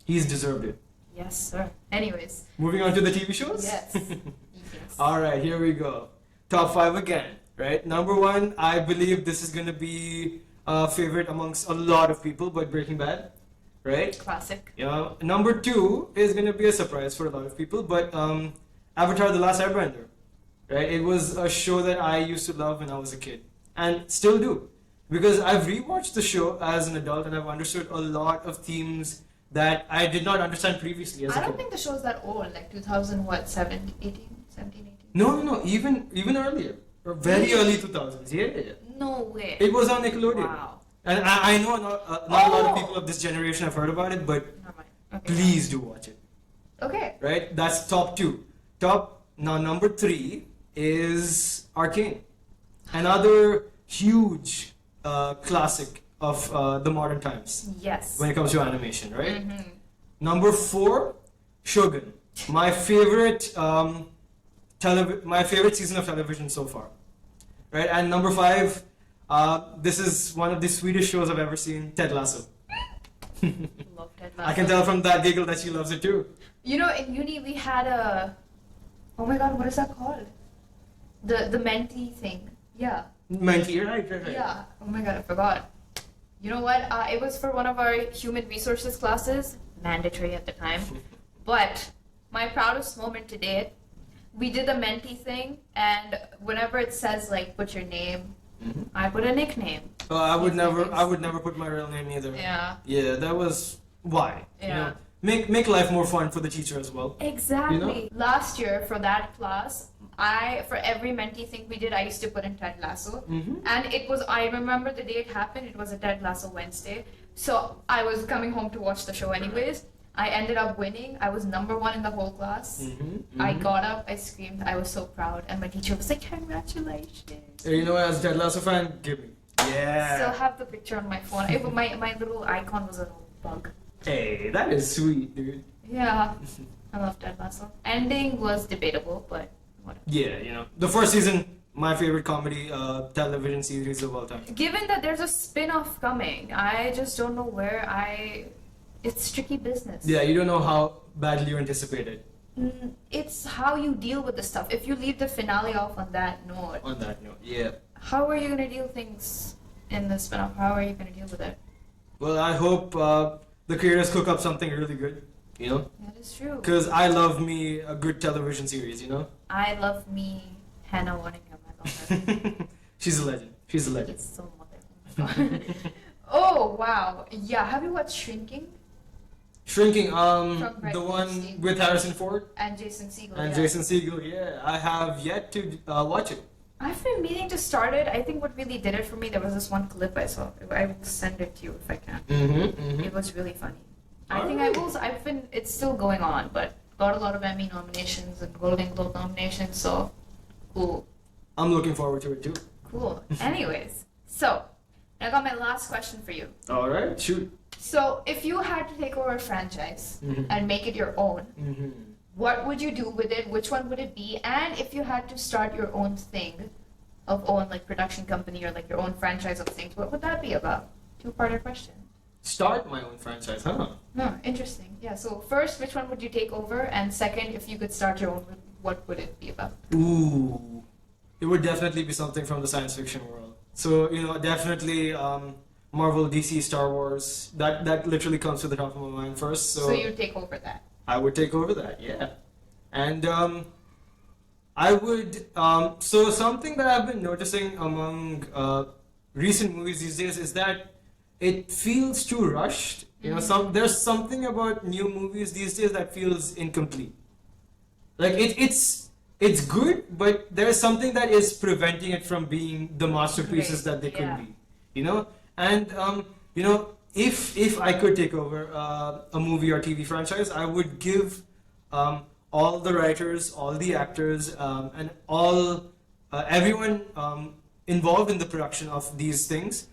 He's deserved it. Yes, sir. Anyways. Moving on to the TV shows? Yes. Yes. Alright, here we go. Top 5 again, right? Number 1, I believe this is gonna be a favorite amongst a lot of people, but Breaking Bad, right? Classic. Yeah. Number 2 is gonna be a surprise for a lot of people, but Avatar: The Last Airbender, right? It was a show that I used to love when I was a kid, and still do, because I've rewatched the show as an adult and I've understood a lot of themes that I did not understand previously as a I don't kid. think the show's that old, like 2000, what, 17, 18? No, even earlier, or very early 2000s. Yeah. No way. It was on Nickelodeon. Wow. And I know not a lot of Oh! people of this generation have heard about it, but Never mind. Okay. please do watch it. Okay. Right? That's top 2. Now number 3 is Arcane. Another huge classic of the modern times Yes. when it comes to animation, right? Mm-hmm. Number 4, Shogun. My favorite my favorite season of television so far, right? And number 5, this is one of the sweetest shows I've ever seen, Ted Lasso. Love Ted Lasso. I can tell from that giggle that she loves it too. You know, in uni we had oh my god, what is that called? The mentee thing. Yeah. Mentee, right. Yeah. Oh my god, I forgot. You know what? It was for one of our human resources classes, mandatory at the time. But my proudest moment to date, we did the mentee thing, and whenever it says like put your name, I put a nickname. I would never put my real name either. Yeah. Yeah, that was why. Yeah. You know, make life more fun for the teacher as well. Exactly. You know? Last year for that class, for every mentee thing we did, I used to put in Ted Lasso. And it was, I remember the day it happened, it was a Ted Lasso Wednesday. So I was coming home to watch the show anyways. I ended up winning. I was number 1 in the whole class. I got up, I screamed, I was so proud. And my teacher was like, congratulations. You know, as a Ted Lasso fan, give me. Yeah. Still have the picture on my phone. My little icon was a little bug. Hey, that is sweet, dude. Yeah. I love Ted Lasso. Ending was debatable, but whatever. Yeah, you know, the first season, my favorite comedy television series of all time. Given that there's a spin-off coming, I just don't know where it's tricky business. Yeah, you don't know how badly you anticipate it. It's how you deal with the stuff. If you leave the finale off on that note, Yeah. how are you gonna deal things in the spin-off? How are you gonna deal with it? Well, I hope the creators cook up something really good, you know? That is true. Because I love me a good television series, you know? I love me Hannah Waddingham. I love her. She's a legend. She's a legend. It's so mother. Oh my god. Oh wow. Yeah. Have you watched Shrinking? Shrinking, From Brett the one Goldstein. with Harrison Ford And Jason Segel. and yeah. Jason Segel. Yeah, I have yet to watch it. I've been meaning to start it. I think what really did it for me, there was this one clip I saw. I will send it to you if I can. It was really funny. I think I will. It's still going on, but got a lot of Emmy nominations and Golden Globe nominations, so cool. I'm looking forward to it too. Cool. Anyways, so I got my last question for you. All right, shoot. So if you had to take over a franchise and make it your own, what would you do with it? Which one would it be? And if you had to start your own thing, like production company or like your own franchise of things, what would that be about? 2-parter question. Start my own franchise, huh? No, interesting. Yeah. So first, which one would you take over? And second, if you could start your own, what would it be about? Ooh, it would definitely be something from the science fiction world. So, you know, definitely Marvel, DC, Star Wars. That literally comes to the top of my mind first. So you take over that. I would take over that, yeah. And I would, so something that I've been noticing among recent movies these days is that it feels too rushed. You know, there's something about new movies these days that feels incomplete. Like it's good, but there's something that is preventing it from being the masterpieces that they could be. You know, and you know, if I could take over a movie or TV franchise, I would give all the writers, all the actors, and all everyone involved in the production of these things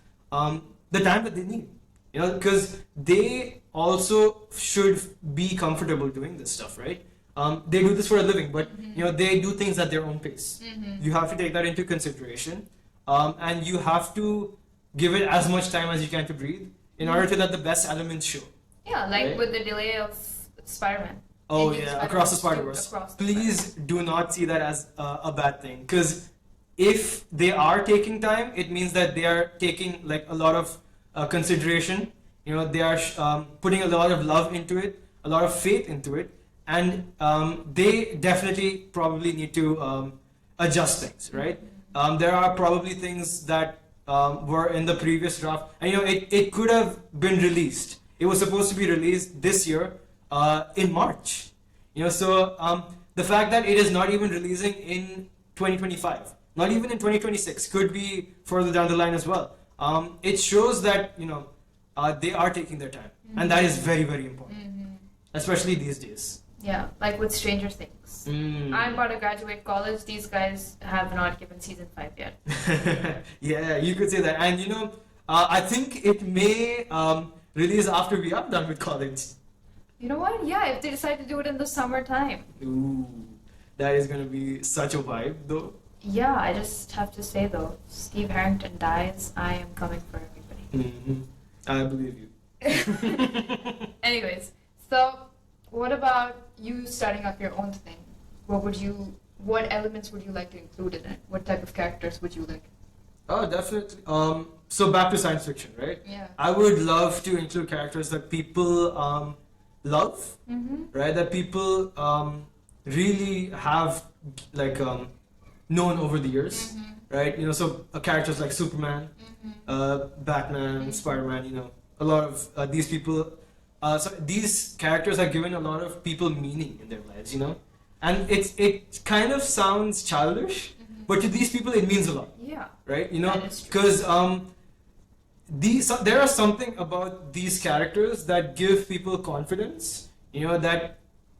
the time that they need. You know, because they also should be comfortable doing this stuff, right? They do this for a living, but you know, they do things at their own pace. You have to take that into consideration, and you have to give it as much time as you can to breathe in order to let the best elements show. Yeah, like with the delay of Spider-Man. Oh yeah, Across the Spider-Verse. Please do not see that as a bad thing, because if they are taking time, it means that they are taking like a lot of consideration. You know, they are putting a lot of love into it, a lot of faith into it, and they definitely probably need to adjust things, right? There are probably things that were in the previous draft, and you know, it could have been released. It was supposed to be released this year in March. You know, so the fact that it is not even releasing in 2025, not even in 2026, could be further down the line as well. It shows that, you know, they are taking their time, and that is very, very important, especially these days. Yeah, like with Stranger Things. I'm about to graduate college. These guys have not given season 5 yet. Yeah, you could say that. And you know, I think it may release after we are done with college. You know what? Yeah, if they decide to do it in the summertime. Ooh, that is gonna be such a vibe, though. Yeah, I just have to say though, Steve Harrington dies, I am coming for everybody. Mm-hmm. I believe you. Anyways, so what about you starting up your own thing? What elements would you like to include in it? What type of characters would you like? Oh, definitely. So back to science fiction, right? Yeah. I would love to include characters that people love, Mm-hmm. right? That people really have like known over the years, Mm-hmm. right? You know, so characters like Superman, Batman, Mhm. Spider-Man. You know, a lot of these people. So these characters have given a lot of people meaning in their lives. You know, and it kind of sounds childish, but to these people it means a lot, Yeah. right? You know, That is true. because there are something about these characters that give people confidence, you know, that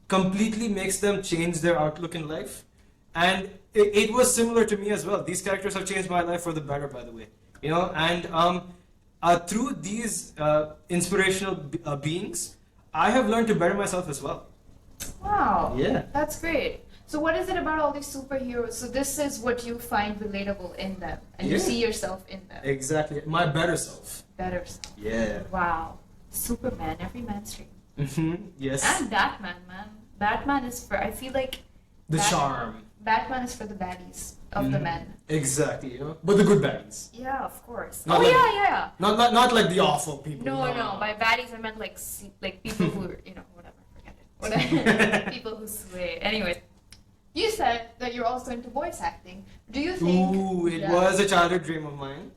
completely makes them change their outlook in life. And it was similar to me as well. These characters have changed my life for the better, by the way. You know, and through these inspirational beings, I have learned to better myself as well. Wow. Yeah. That's great. So what is it about all these superheroes? So this is what you find relatable in them, and you Yeah. see yourself in them. Exactly. My better self. Better stuff. Yeah. Wow. Superman, every man's dream. Yes. And Batman, man. Batman is for, I feel like The Bat- charm. Batman is for the baddies of the Mhm. men. Exactly, you know. But the good baddies. Yeah, of course. Not Oh like- yeah. Not like the awful people. No. By baddies I meant like people who are, whatever, forget it. Whatever. People who sway. Anyways, you said that you're also into voice acting. Do you think? Ooh, it Yeah. was a childhood dream of mine.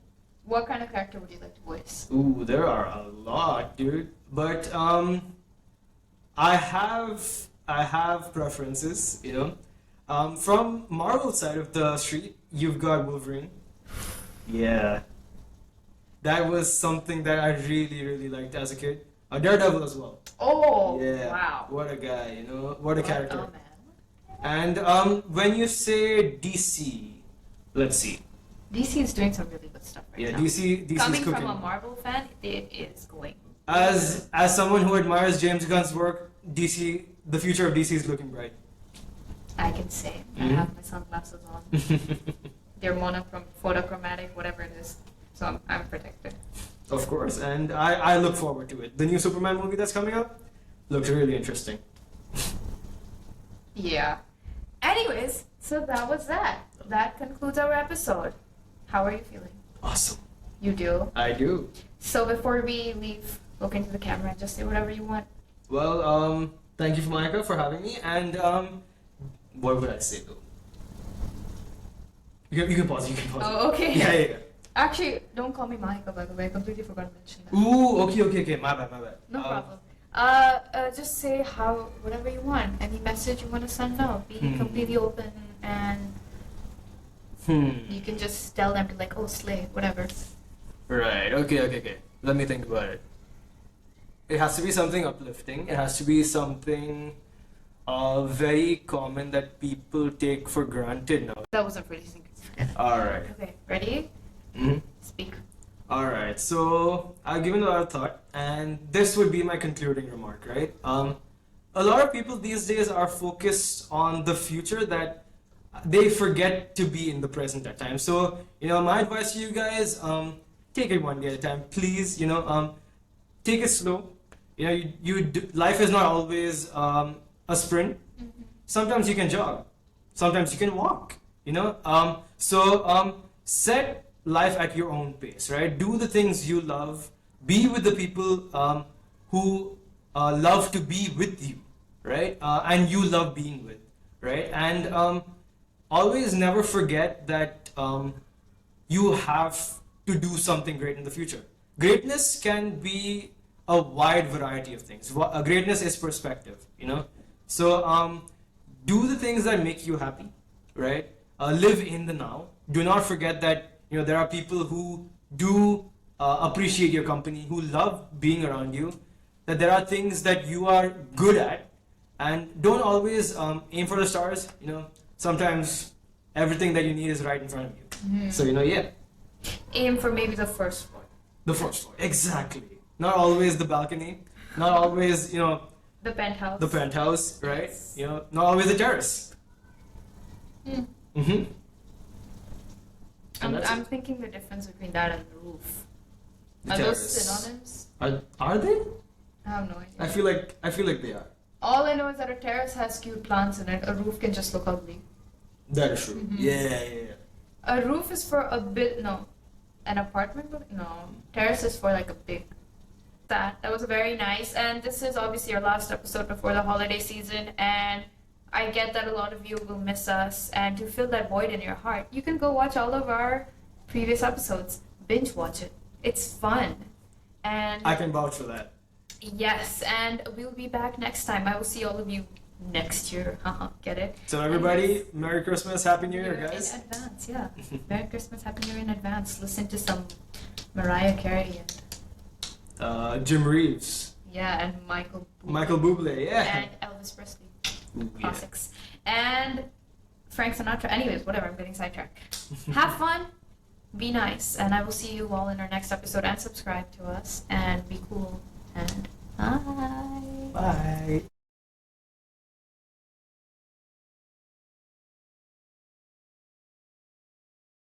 What kind of character would you like to voice? Ooh, there are a lot, dude. But I have preferences, you know. From Marvel side of the street, you've got Wolverine. Yeah. That was something that I really, really liked as a kid. Daredevil as well. Oh, Yeah. wow. What a guy, you know. What a character. Oh, man. And when you say DC, let's see. DC is doing some really good stuff right Yeah, now. DC's Coming cooking. from a Marvel fan, it is going. As someone who admires James Gunn's work, DC, the future of DC is looking bright. I can say. I Mhm. have my sunglasses on. They're photochromatic, whatever it is. So I'm protected. Of course, and I look forward to it. The new Superman movie that's coming up looks really interesting. Yeah. Anyways, so that was that. That concludes our episode. How are you feeling? Awesome. You do? I do. So before we leave, look into the camera and just say whatever you want. Well, thank you, Monica, for having me. And what would I say though? You can pause. You can pause. Oh, okay. Yeah. Actually, don't call me Monica, by the way. I completely forgot to mention that. Ooh, okay. My bad. No problem. Just say whatever you want. Any message you want to send out. Be completely open, and you can just tell them to like, oh, slay, whatever. Right. Okay. Let me think about it. It has to be something uplifting. It has to be something very common that people take for granted now. That wasn't really thinking. All right. Okay, ready? Mm-hmm. Speak. All right. So I've given a lot of thought, and this would be my concluding remark. Right. A lot of people these days are focused on the future that they forget to be in the present at times. So my advice to you guys, take it one day at a time, please. Take it slow. Life is not always a sprint. Mm-hmm. Sometimes you can jog. Sometimes you can walk. Set life at your own pace, right? Do the things you love. Be with the people who love to be with you, right? And you love being with, right? And always never forget that you have to do something great in the future. Greatness can be a wide variety of things. Greatness is perspective, So do the things that make you happy, right? Live in the now. Do not forget that there are people who do appreciate your company, who love being around you. That there are things that you are good at, and don't always aim for the stars. Sometimes everything that you need is right in front of you. Mm-hmm. So yeah. Aim for maybe the first one. The first floor. Exactly. Not always the balcony. Not always, The penthouse. the penthouse, right? Not always the terrace. Mm. Mm-hmm. And that's I'm it. thinking the difference between that and the roof. The Are those terrace. synonyms? Are they? I have no idea. I feel like they are. All I know is that a terrace has cute plants in it. A roof can just look ugly. That is true. Mhm. Yeah. A roof is for a bit. No, an apartment. No, terrace is for like a big. That was very nice, and this is obviously our last episode before the holiday season, and I get that a lot of you will miss us, and to fill that void in your heart, you can go watch all of our previous episodes. Binge watch it. It's fun, and I can vouch for that. yes, and we'll be back next time. I will see all of you next year. Haha, get it? So everybody, Merry Christmas, Happy New Year, guys. In advance, yeah. Merry Christmas, Happy New Year in advance. Listen to some Mariah Carey and Jim Reeves, and Michael Bublé. Michael Bublé, yeah. And Elvis Presley. Ooh, yeah. Classics. And Frank Sinatra. Anyways, whatever, I'm getting sidetracked. Have fun, be nice, and I will see you all in our next episode, and subscribe to us and be cool.